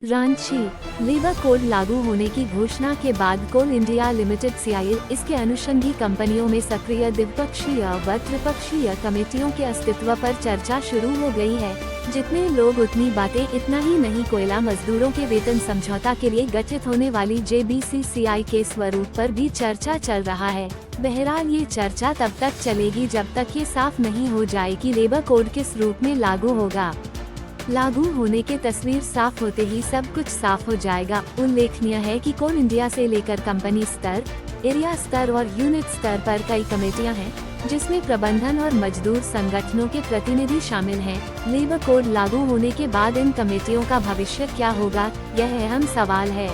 Ranchi labour code लागू होने की घोषणा के बाद कोल इंडिया लिमिटेड सीआईएल इसके अनुषंगी कंपनियों में सक्रिय द्विपक्षीय व त्रिपक्षीय कमेटियों के अस्तित्व पर चर्चा शुरू हो गई है। जितने लोग उतनी बातें, इतना ही नहीं, कोयला मजदूरों के वेतन समझौता के लिए गठित होने वाली JBCCI के स्वरूप पर भी चर्चा चल रहा है। बहरहाल ये चर्चा तब तक चलेगी जब तक ये साफ नहीं हो जाए कि लेबर कोड किस रूप में लागू होगा। लागू होने के तस्वीर साफ होते ही सब कुछ साफ हो जाएगा। उल्लेखनीय है कि कोल इंडिया से लेकर कंपनी स्तर, एरिया स्तर और यूनिट स्तर पर कई कमेटियां हैं, जिसमें प्रबंधन और मजदूर संगठनों के प्रतिनिधि शामिल हैं। लेबर कोड लागू होने के बाद इन कमेटियों का भविष्य क्या होगा, यह अहम सवाल है।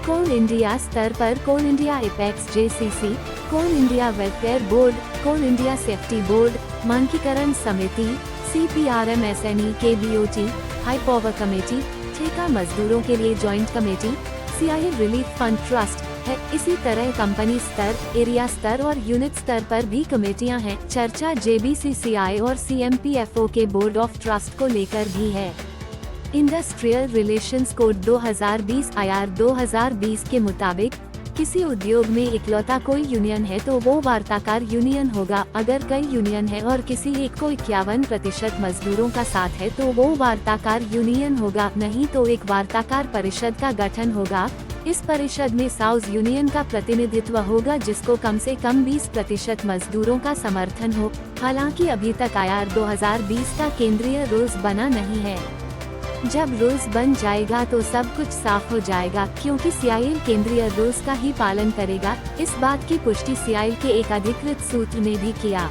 कोल इंडिया स्तर पर कोल इंडिया एपेक्स JCC, कोल इंडिया वेलफेयर बोर्ड, कोल इंडिया सेफ्टी बोर्ड, मानकीकरण समिति, CPRM SNE KBOT, high power committee, ठेका मजदूरों के लिए joint committee, CIL relief fund trust है। इसी तरह कंपनी स्तर, एरिया स्तर और यूनिट स्तर पर भी कमेटियां हैं। चर्चा JBCCI और CMPFO के बोर्ड ऑफ ट्रस्ट को लेकर भी है। इंडस्ट्रियल रिलेशंस कोड 2020 IR 2020 के मुताबिक किसी उद्योग में इकलौता कोई यूनियन है तो वो वार्ताकार यूनियन होगा। अगर कई यूनियन है और किसी एक को 51% मजदूरों का साथ है तो वो वार्ताकार यूनियन होगा, नहीं तो एक वार्ताकार परिषद का गठन होगा। इस परिषद में साउज यूनियन का प्रतिनिधित्व होगा, जिसको कम से कम 20% मजदूरों का समर्थन हो। हालांकि अभी तक IR 2020 का केंद्रीय रूल्स बना नहीं है। जब रूल्स बन जाएगा तो सब कुछ साफ हो जाएगा, क्योंकि CIL केंद्रीय रूल्स का ही पालन करेगा। इस बात की पुष्टि CIL के एक अधिकृत सूत्र ने भी किया।